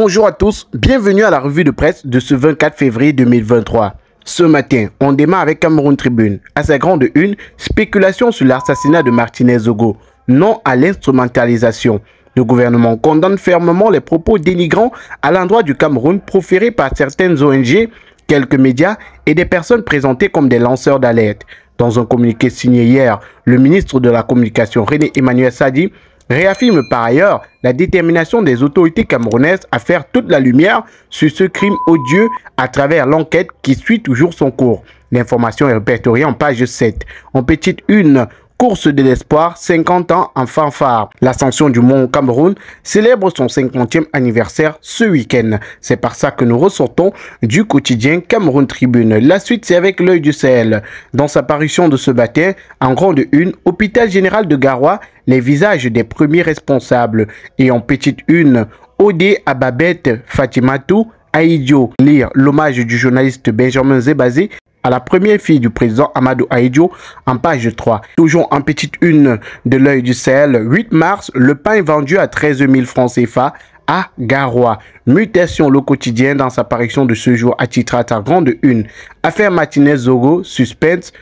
Bonjour à tous, bienvenue à la revue de presse de ce 24 février 2023. Ce matin, on démarre avec Cameroun Tribune. À sa grande une, spéculation sur l'assassinat de Martinez Zogo. Non à l'instrumentalisation. Le gouvernement condamne fermement les propos dénigrants à l'endroit du Cameroun proférés par certaines ONG, quelques médias et des personnes présentées comme des lanceurs d'alerte. Dans un communiqué signé hier, le ministre de la Communication René Emmanuel Sadi réaffirme par ailleurs la détermination des autorités camerounaises à faire toute la lumière sur ce crime odieux à travers l'enquête qui suit toujours son cours. L'information est répertoriée en page 7. En petite une, course de l'espoir, 50 ans en fanfare. L'Ascension du Mont Cameroun célèbre son 50e anniversaire ce week-end. C'est par ça que nous ressortons du quotidien Cameroun Tribune. La suite, c'est avec l'œil du Sahel. Dans sa parution de ce matin, en grande une, hôpital général de Garoua, les visages des premiers responsables. Et en petite une, Odé à Babette Fatimatou Aïdio. Lire l'hommage du journaliste Benjamin Zébazé à la première fille du président Amadou Aïdio en page 3. Toujours en petite une de l'œil du Sahel, 8 mars, le pain est vendu à 13 000 francs CFA à Garoua. Mutation le quotidien dans sa parution de ce jour à titre à grande une. Affaire Martinez Zogo, suspense.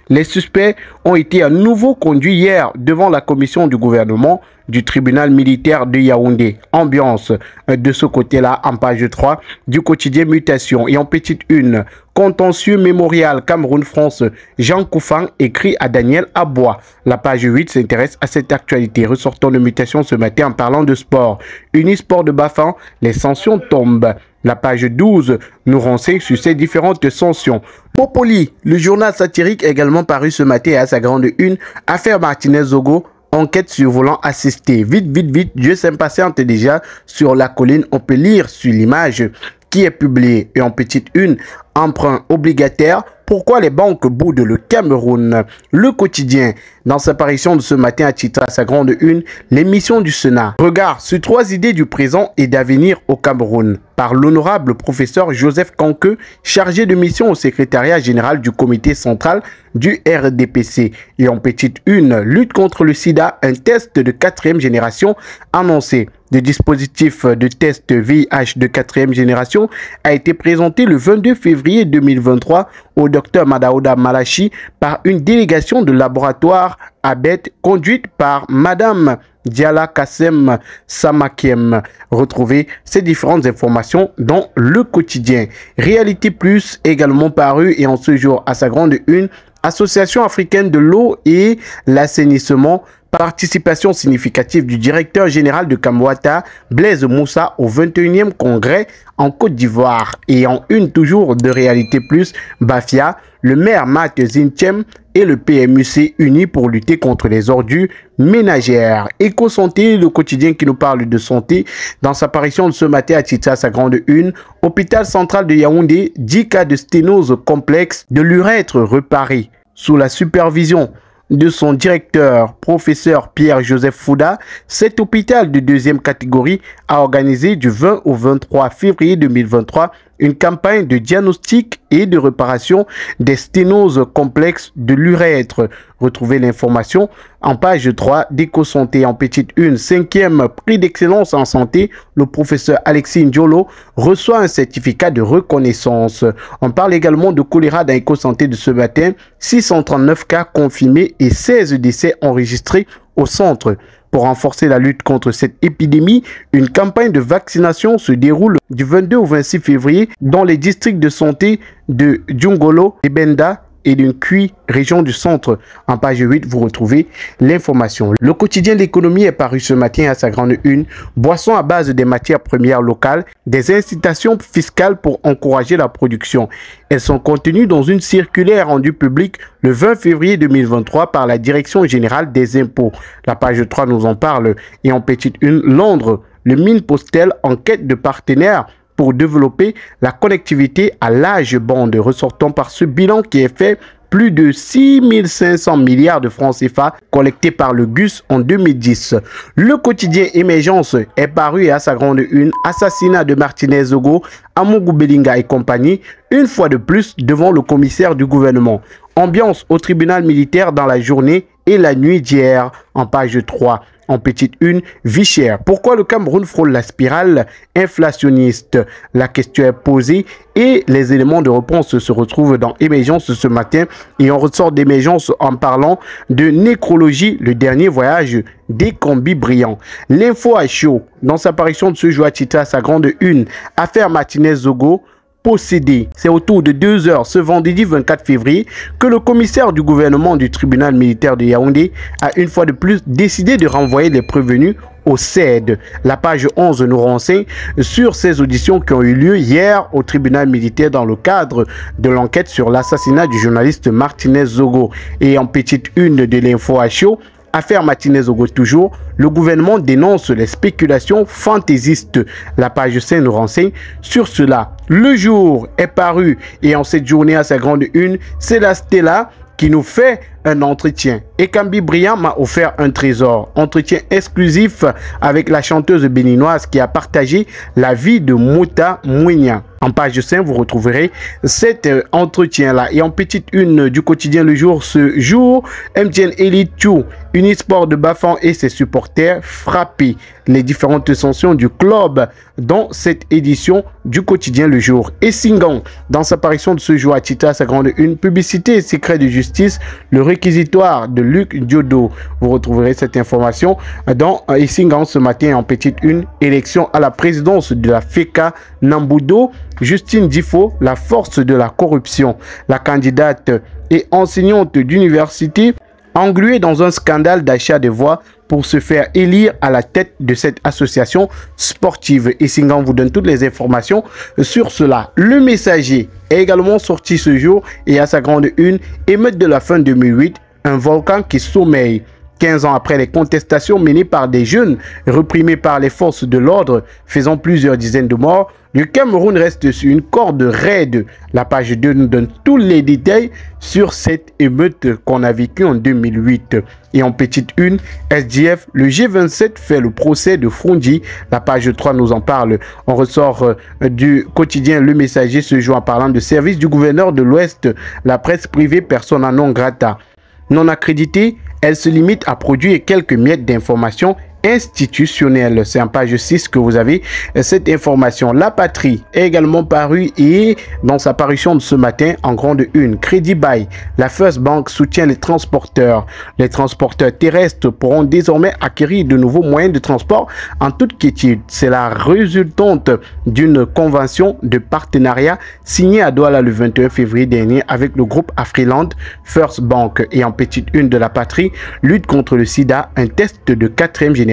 Les suspects ont été à nouveau conduits hier devant la commission du gouvernement du tribunal militaire de Yaoundé. Ambiance de ce côté-là en page 3 du quotidien Mutation. Et en petite une, contentieux mémorial Cameroun-France, Jean Koufang écrit à Daniel Abois. La page 8 s'intéresse à cette actualité. Ressortons de Mutation ce matin en parlant de sport. Unisport de Bafan, les sanctions tombent. La page 12 nous renseigne sur ces différentes sanctions. Popoli, le journal satirique également paru ce matin à sa grande une, affaire Martinez Zogo, enquête sur volant assisté. Vite, Dieu s'impatiente déjà sur la colline. On peut lire sur l'image qui est publiée. Et en petite une, emprunt obligataire. Pourquoi les banques boudent le Cameroun? Le quotidien, dans sa parution de ce matin à titre à sa grande une, l'émission du Sénat. Regard sur 3 idées du présent et d'avenir au Cameroun par l'honorable professeur Joseph Kanke, chargé de mission au secrétariat général du comité central du RDPC. Et en petite une, lutte contre le sida, un test de 4e génération annoncé. Le dispositif de test VIH de 4e génération a été présenté le 22 février 2023 au Dr Madaouda Malachi par une délégation de laboratoire ABET conduite par Madame Diala Kassem Samakiem. Retrouvez ces différentes informations dans le quotidien. Réalité Plus également paru et en ce jour à sa grande une, Association africaine de l'eau et l'assainissement, participation significative du directeur général de Kamwata, Blaise Moussa, au 21e congrès en Côte d'Ivoire. Et en une toujours de Réalité Plus, Bafia, le maire Matt Zinchem et le PMUC unis pour lutter contre les ordures ménagères. Éco-santé, le quotidien qui nous parle de santé, dans sa parution de ce matin à titre à sa grande une, hôpital central de Yaoundé, 10 cas de sténose complexe de l'urètre reparé. Sous la supervision de son directeur, professeur Pierre-Joseph Fouda, cet hôpital de 2e catégorie a organisé du 20 au 23 février 2023 une campagne de diagnostic et de réparation des sténoses complexes de l'urètre. Retrouvez l'information en page 3 d'Éco-Santé. En petite une, 5e prix d'excellence en santé, le professeur Alexis Ndiolo reçoit un certificat de reconnaissance. On parle également de choléra dans Éco-Santé de ce matin, 639 cas confirmés et 16 décès enregistrés au centre. Pour renforcer la lutte contre cette épidémie, une campagne de vaccination se déroule du 22 au 26 février dans les districts de santé de Djungolo et Benda et d'une Kui, région du centre. En page 8, vous retrouvez l'information. Le quotidien de l'économie est paru ce matin à sa grande une. Boissons à base des matières premières locales, des incitations fiscales pour encourager la production. Elles sont contenues dans une circulaire rendue publique le 20 février 2023 par la Direction générale des impôts. La page 3 nous en parle. Et en petite une, Londres, le mine Postel en quête de partenaires pour développer la connectivité à large bande. Ressortons par ce bilan qui est fait plus de 6 500 milliards de francs CFA collectés par le GUS en 2010. Le quotidien Émergence est paru et à sa grande une, assassinat de Martinez Zogo, Amougou Belinga et compagnie, une fois de plus devant le commissaire du gouvernement. Ambiance au tribunal militaire dans la journée et la nuit d'hier en page 3. En petite une, vie chère. Pourquoi le Cameroun frôle la spirale inflationniste? La question est posée et les éléments de réponse se retrouvent dans Émergence ce matin. Et on ressort d'Émergence en parlant de nécrologie, le dernier voyage des combis brillants. L'info à chaud, dans sa parution de ce jour, titre à sa grande une, affaire Martinez-Zogo, possédé. C'est autour de 2 h ce vendredi 24 février que le commissaire du gouvernement du tribunal militaire de Yaoundé a une fois de plus décidé de renvoyer les prévenus au CED. La page 11 nous renseigne sur ces auditions qui ont eu lieu hier au tribunal militaire dans le cadre de l'enquête sur l'assassinat du journaliste Martinez-Zogo. Et en petite une de l'info à chaud, affaire Martinez-Zogo toujours, le gouvernement dénonce les spéculations fantaisistes. La page 5 nous renseigne sur cela. Le jour est paru et en cette journée à sa grande une, c'est la Stella qui nous fait un entretien. Et Kambi Briand m'a offert un trésor. Entretien exclusif avec la chanteuse béninoise qui a partagé la vie de Mouta Mouigna. En page 5, vous retrouverez cet entretien-là. Et en petite une du quotidien Le Jour, ce jour, MTN Elite 2, Unisport de Bafan et ses supporters frappés. Les différentes sanctions du club dans cette édition du quotidien Le Jour. Et Singan, dans sa parution de ce jour à Tita, sa grande une, publicité et secret de justice, le réquisitoire de Luc Diodo. Vous retrouverez cette information dans Singan ce matin en petite une, élection à la présidence de la FECA Nambudo. Justine Difo, la force de la corruption. La candidate et enseignante d'université engluée dans un scandale d'achat de voix pour se faire élire à la tête de cette association sportive. Et Singan vous donne toutes les informations sur cela. Le Messager est également sorti ce jour et à sa grande une, émeute de la fin 2008, un volcan qui sommeille. 15 ans après les contestations menées par des jeunes reprimés par les forces de l'ordre, faisant plusieurs dizaines de morts, le Cameroun reste sur une corde raide. La page 2 nous donne tous les détails sur cette émeute qu'on a vécue en 2008. Et en petite une, SDF, le G27 fait le procès de Frondi. La page 3 nous en parle. On ressort du quotidien Le Messager ce jour en parlant de service du gouverneur de l'Ouest, la presse privée persona non grata. Non accréditée, elle se limite à produire quelques miettes d'informations institutionnelles. C'est en page 6 que vous avez cette information. La Patrie est également parue et dans sa parution de ce matin en grande une. Crédit Bail, la First Bank soutient les transporteurs. Les transporteurs terrestres pourront désormais acquérir de nouveaux moyens de transport en toute quiétude. C'est la résultante d'une convention de partenariat signée à Douala le 21 février dernier avec le groupe Afriland First Bank. Et en petite une de La Patrie, lutte contre le sida, un test de 4e génération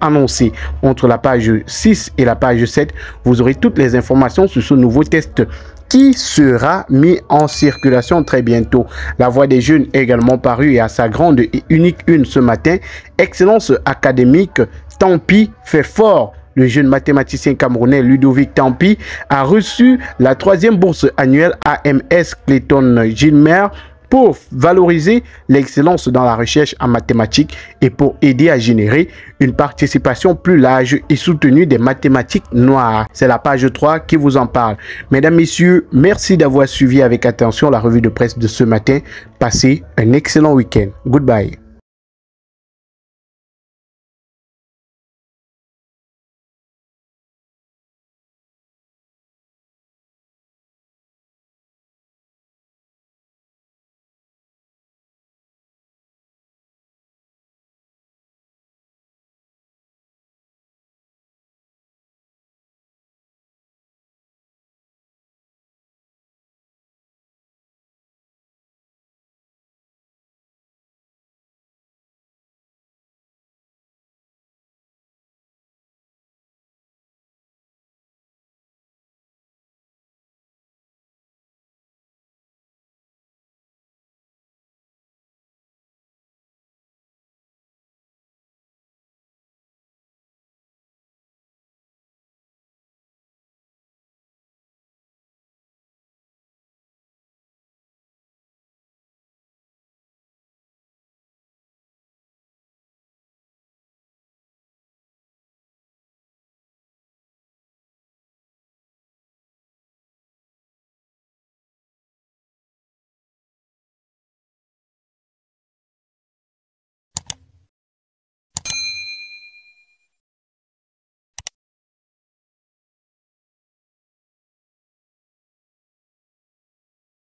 annoncé. Entre la page 6 et la page 7, vous aurez toutes les informations sur ce nouveau test qui sera mis en circulation très bientôt. La Voix des jeunes est également parue et à sa grande et unique une ce matin. Excellence académique, Tampi fait fort. Le jeune mathématicien camerounais Ludovic Tampi a reçu la 3e bourse annuelle AMS Clayton Gilmer pour valoriser l'excellence dans la recherche en mathématiques et pour aider à générer une participation plus large et soutenue des mathématiques noires. C'est la page 3 qui vous en parle. Mesdames, Messieurs, merci d'avoir suivi avec attention la revue de presse de ce matin. Passez un excellent week-end. Goodbye.